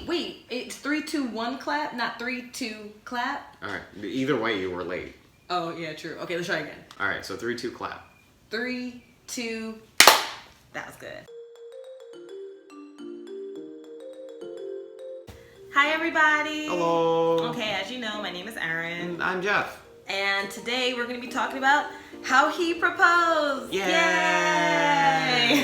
wait. It's 3, 2, 1 clap, not 3, 2 clap. All right. Either way, you were late. Oh, yeah, true. Okay, let's try again. All right, so 3, 2, clap. 3, 2. That was good. Hi, everybody. Hello. Okay, as you know, my name is Erin. And I'm Jeff. And today we're going to be talking about how he proposed. Yay!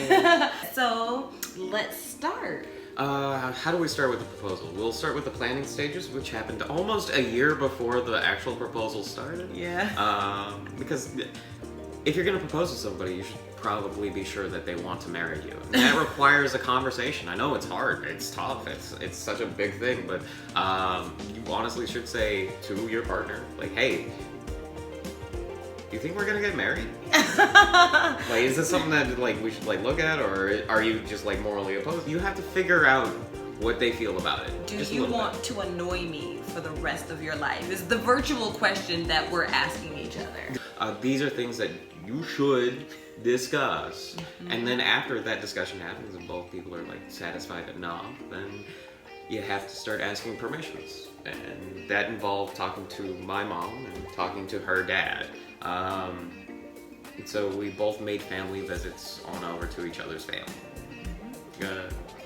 Yay! So, let's start. How do we start with the proposal? We'll start with the planning stages, which happened almost a year before the actual proposal started. Yeah. Because if you're going to propose to somebody, you should probably be sure that they want to marry you. And that requires a conversation. I know it's hard, it's tough, it's such a big thing, but you honestly should say to your partner, like, hey, do you think we're gonna get married? Like, is this something that like we should like look at, or are you just like morally opposed? You have to figure out what they feel about it. Do you want to annoy me for the rest of your life? Is the virtual question that we're asking each other. These are things that you should discuss, and then after that discussion happens and both people are like satisfied enough, then you have to start asking permissions, and that involved talking to my mom and talking to her dad. So we both made family visits on over to each other's family.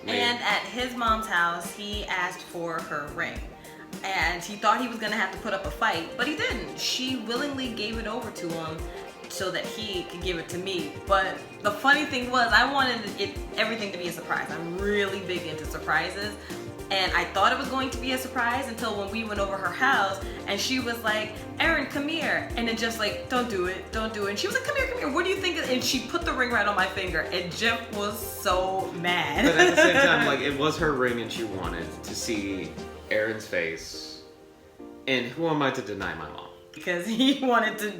And at his mom's house, he asked for her ring. And he thought he was gonna have to put up a fight, but he didn't. She willingly gave it over to him so that he could give it to me. But the funny thing was, I wanted everything to be a surprise. I'm really big into surprises. And I thought it was going to be a surprise until when we went over her house and she was like, Erin, come here. And then just like, don't do it. And she was like, come here. What do you think? And she put the ring right on my finger. And Jeff was so mad. But at the same time, like, it was her ring and she wanted to see Erin's face. And who am I to deny my mom? Because he wanted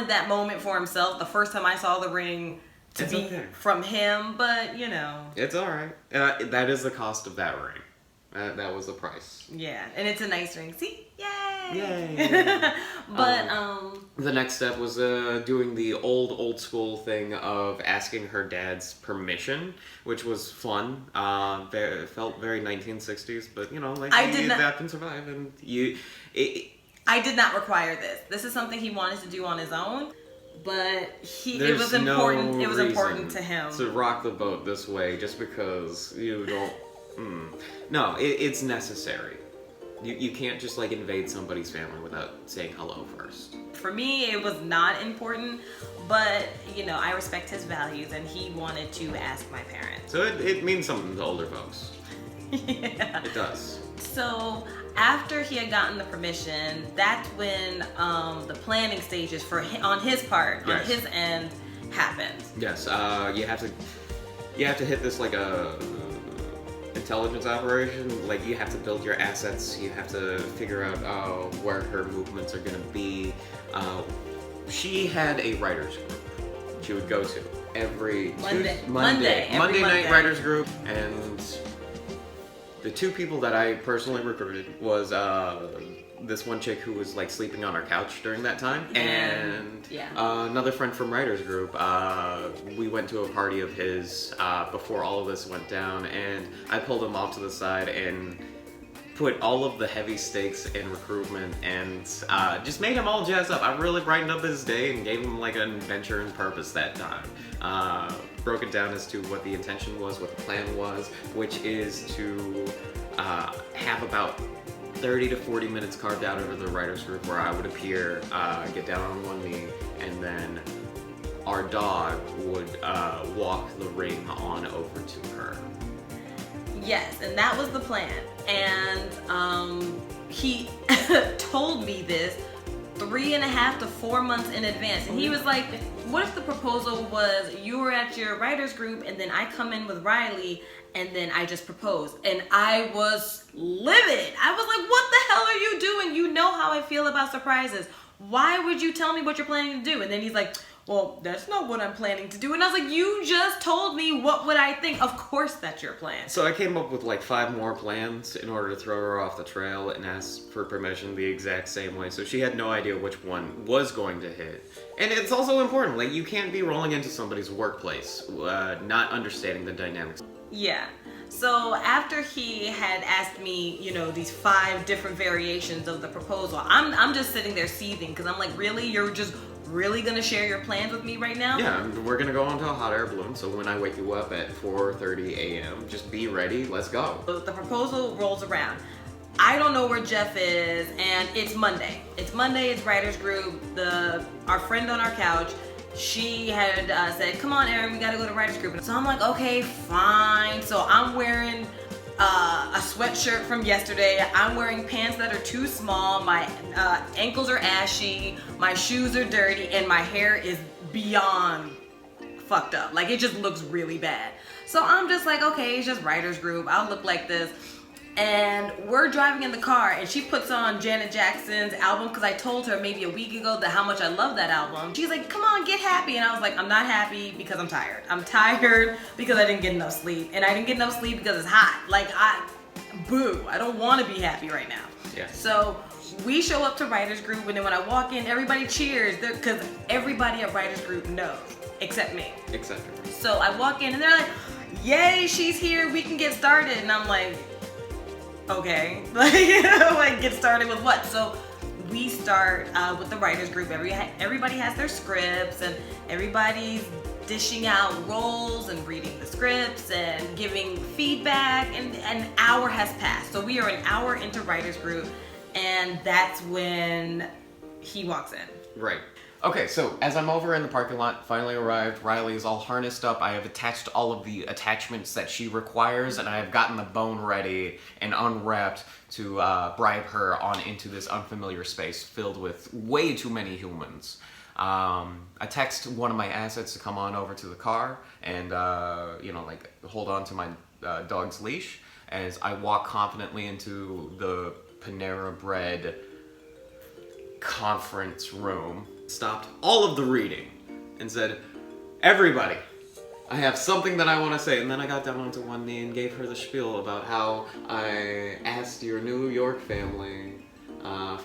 that moment for himself. The first time I saw the ring to be from him, but you know. It's all right. That is the cost of that ring. That was the price. Yeah, and it's a nice ring. See? Yay! Yay! But, the next step was doing the old school thing of asking her dad's permission, which was fun. It felt very 1960s, but you know, like, you adapt and survive, and I did not require this. This is something he wanted to do on his own, but it was important. No it was important to him to rock the boat this way just because you don't. No, it's necessary. You can't just like invade somebody's family without saying hello first. For me, it was not important, but you know, I respect his values, and he wanted to ask my parents. So it means something to older folks. Yeah, it does. So after he had gotten the permission, that's when the planning stages on his part, on his end, happened. Yes, you have to hit this like a intelligence operation. Like, you have to build your assets. You have to figure out where her movements are going to be. She had a writers group she would go to every Monday night writers group, and the two people that I personally recruited was this one chick who was like sleeping on our couch during that time, and another friend from writers group. We went to a party of his before all of this went down, and I pulled him off to the side and put all of the heavy stakes in recruitment and just made him all jazzed up. I really brightened up his day and gave him like an adventure and purpose that time. Broke it down as to what the intention was, what the plan was, which is to have about 30 to 40 minutes carved out over the writers group where I would appear, get down on one knee, and then our dog would walk the ring on over to her. Yes, and that was the plan. And he told me this 3.5 to 4 months in advance. And he was like, what if the proposal was you were at your writers group and then I come in with Riley and then I just propose? And I was livid. I was like, what the hell are you doing? You know how I feel about surprises. Why would you tell me what you're planning to do? And then he's like, well, that's not what I'm planning to do. And I was like, you just told me what would I think. Of course that's your plan. So I came up with like 5 more plans in order to throw her off the trail and ask for permission the exact same way. So she had no idea which one was going to hit. And it's also important, like, you can't be rolling into somebody's workplace not understanding the dynamics. Yeah. So after he had asked me, you know, these 5 different variations of the proposal, I'm just sitting there seething because I'm like, really? You're just really gonna share your plans with me right now? Yeah, we're gonna go onto a hot air balloon. So when I wake you up at 4:30 a.m., just be ready. Let's go. So the proposal rolls around. I don't know where Jeff is, and it's Monday. It's writers group. Our friend on our couch, she had said, come on, Erin, we gotta go to writers group. So I'm like, okay, fine. So I'm wearing a sweatshirt from yesterday. I'm wearing pants that are too small. My ankles are ashy. My shoes are dirty, and my hair is beyond fucked up. Like, it just looks really bad. So I'm just like, okay, it's just writers group. I'll look like this. And we're driving in the car, and she puts on Janet Jackson's album because I told her maybe a week ago how much I love that album. She's like, come on, get happy. And I was like, I'm not happy because I'm tired. I'm tired because I didn't get enough sleep. And I didn't get enough sleep because it's hot. Like, I don't want to be happy right now. Yeah. So we show up to writers group, and then when I walk in, everybody cheers because everybody at writers group knows, except me. Except for me. So I walk in, and they're like, yay, she's here. We can get started. And I'm like, okay, like get started with what? So we start with the writers group. Everybody has their scripts, and everybody's dishing out roles and reading the scripts and giving feedback, and an hour has passed. So we are an hour into writers group, and that's when he walks in. Right. Okay, so as I'm over in the parking lot, finally arrived, Riley is all harnessed up, I have attached all of the attachments that she requires, and I have gotten the bone ready and unwrapped to bribe her on into this unfamiliar space filled with way too many humans. I text one of my assets to come on over to the car and, like hold on to my dog's leash as I walk confidently into the Panera Bread conference room. Stopped all of the reading and said, everybody, I have something that I want to say. And then I got down onto one knee and gave her the spiel about how I asked your New York family I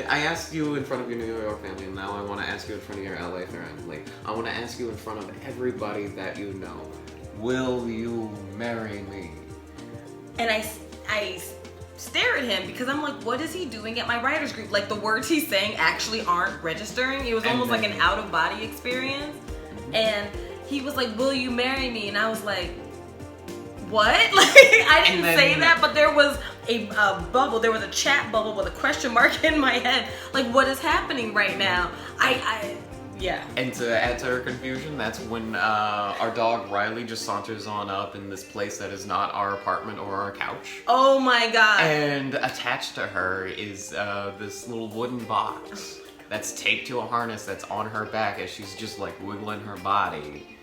asked you in front of your New York family, and now I want to ask you in front of your LA family. I want to ask you in front of everybody that you know. Will you marry me? And I stare at him because I'm like, what is he doing at my writers group? Like, the words he's saying actually aren't registering. It was almost like an out-of-body experience. Mm-hmm. And he was like, will you marry me? And I was like, what? Like, I didn't say that, but there was a bubble. There was a chat bubble with a question mark in my head. Like, what is happening right now? Yeah. And to add to her confusion, that's when our dog Riley just saunters on up in this place that is not our apartment or our couch. Oh my god. And attached to her is this little wooden box that's taped to a harness that's on her back as she's just like wiggling her body.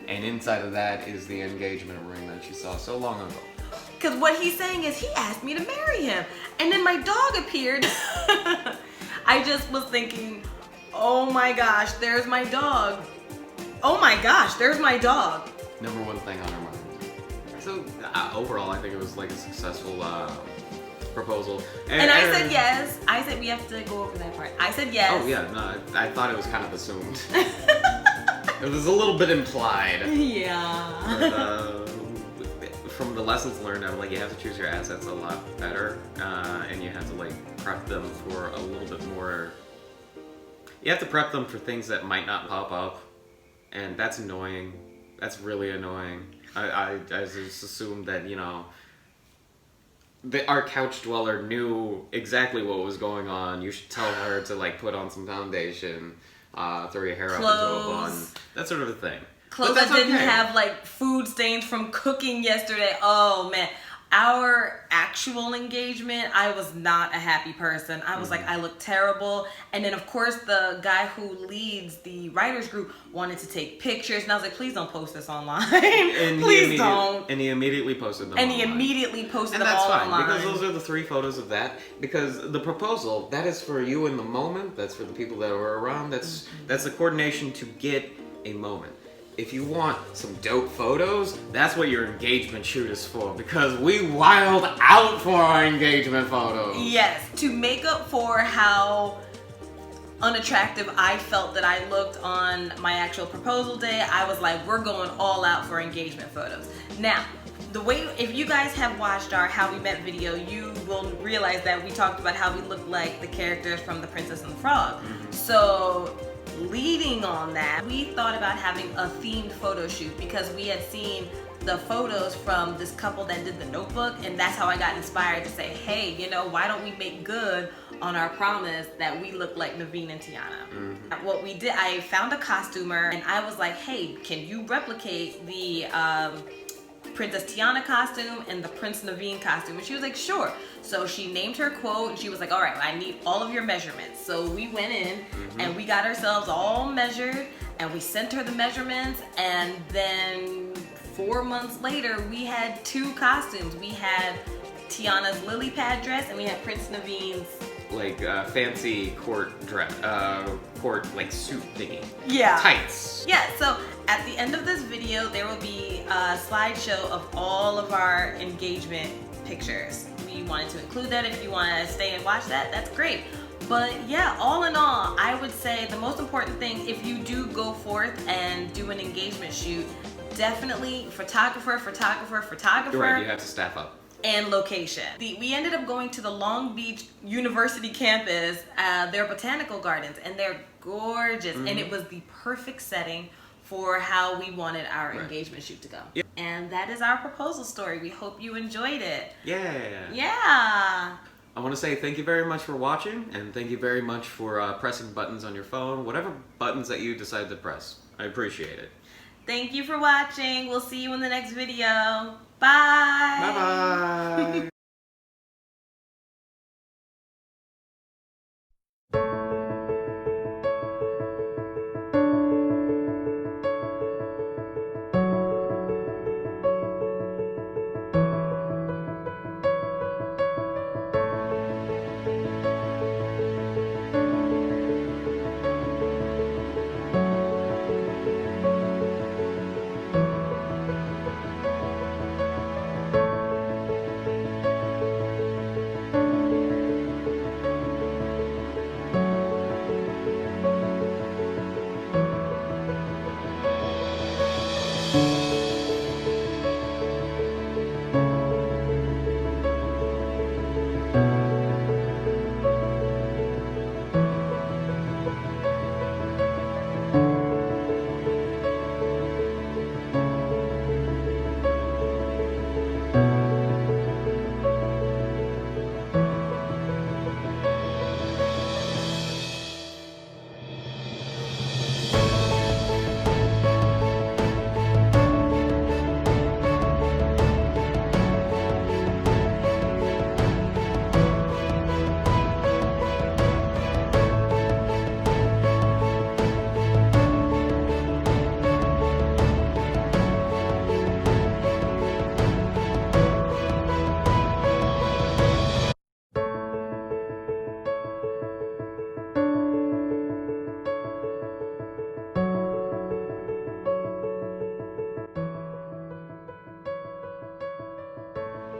And inside of that is the engagement ring that she saw so long ago. Because what he's saying is he asked me to marry him. And then my dog appeared. I just was thinking, oh my gosh, there's my dog. Oh my gosh, there's my dog. Number one thing on her mind. So overall, I think it was like a successful proposal. And I said yes. I said we have to go over that part. I said yes. Oh yeah, no, I thought it was kind of assumed. It was a little bit implied. Yeah. But, from the lessons learned, I'm like, you have to choose your assets a lot better, and you have to like prep them for a little bit more. You have to prep them for things that might not pop up, and that's annoying. That's really annoying. I just assumed that, you know, our couch dweller knew exactly what was going on. You should tell her to like put on some foundation, throw your hair up into a bun, that sort of a thing. Clothes that didn't have like food stains from cooking yesterday. Oh man. Our actual engagement, I was not a happy person. I was like, I look terrible. And then, of course, the guy who leads the writers group wanted to take pictures. And I was like, please don't post this online. Please don't. And he immediately posted them And online. he immediately posted them all online. And that's fine, because those are the 3 photos of that. Because the proposal, that is for you in the moment. That's for the people that were around. That's the coordination to get a moment. If you want some dope photos, that's what your engagement shoot is for, because we wild out for our engagement photos. Yes, to make up for how unattractive I felt that I looked on my actual proposal day, I was like, we're going all out for engagement photos. Now, the way, if you guys have watched our How We Met video, you will realize that we talked about how we look like the characters from The Princess and the Frog. So leading on that, we thought about having a themed photo shoot because we had seen the photos from this couple that did the Notebook, and that's how I got inspired to say, hey, you know, why don't we make good on our promise that we look like Naveen and Tiana? What we did, I found a costumer and I was like, hey, can you replicate the Princess Tiana costume and the Prince Naveen costume? And she was like, sure. So she named her quote and she was like, all right, I need all of your measurements. So we went in and we got ourselves all measured and we sent her the measurements, and then 4 months later we had 2 costumes. We had Tiana's lily pad dress and we had Prince Naveen's like fancy court dress, court like suit thingy. Yeah. Tights. Yeah, so at the end of this video, there will be a slideshow of all of our engagement pictures. We wanted to include that. If you want to stay and watch that, that's great. But yeah, all in all, I would say the most important thing, if you do go forth and do an engagement shoot, definitely photographer. You're right, you have to staff up. And location. We ended up going to the Long Beach University campus, their botanical gardens, and they're gorgeous. And it was the perfect setting for how we wanted our engagement shoot to go. Yep. And that is our proposal story. We hope you enjoyed it. Yeah. Yeah. I want to say thank you very much for watching, and thank you very much for pressing buttons on your phone, whatever buttons that you decide to press. I appreciate it. Thank you for watching. We'll see you in the next video. Bye. Bye-bye.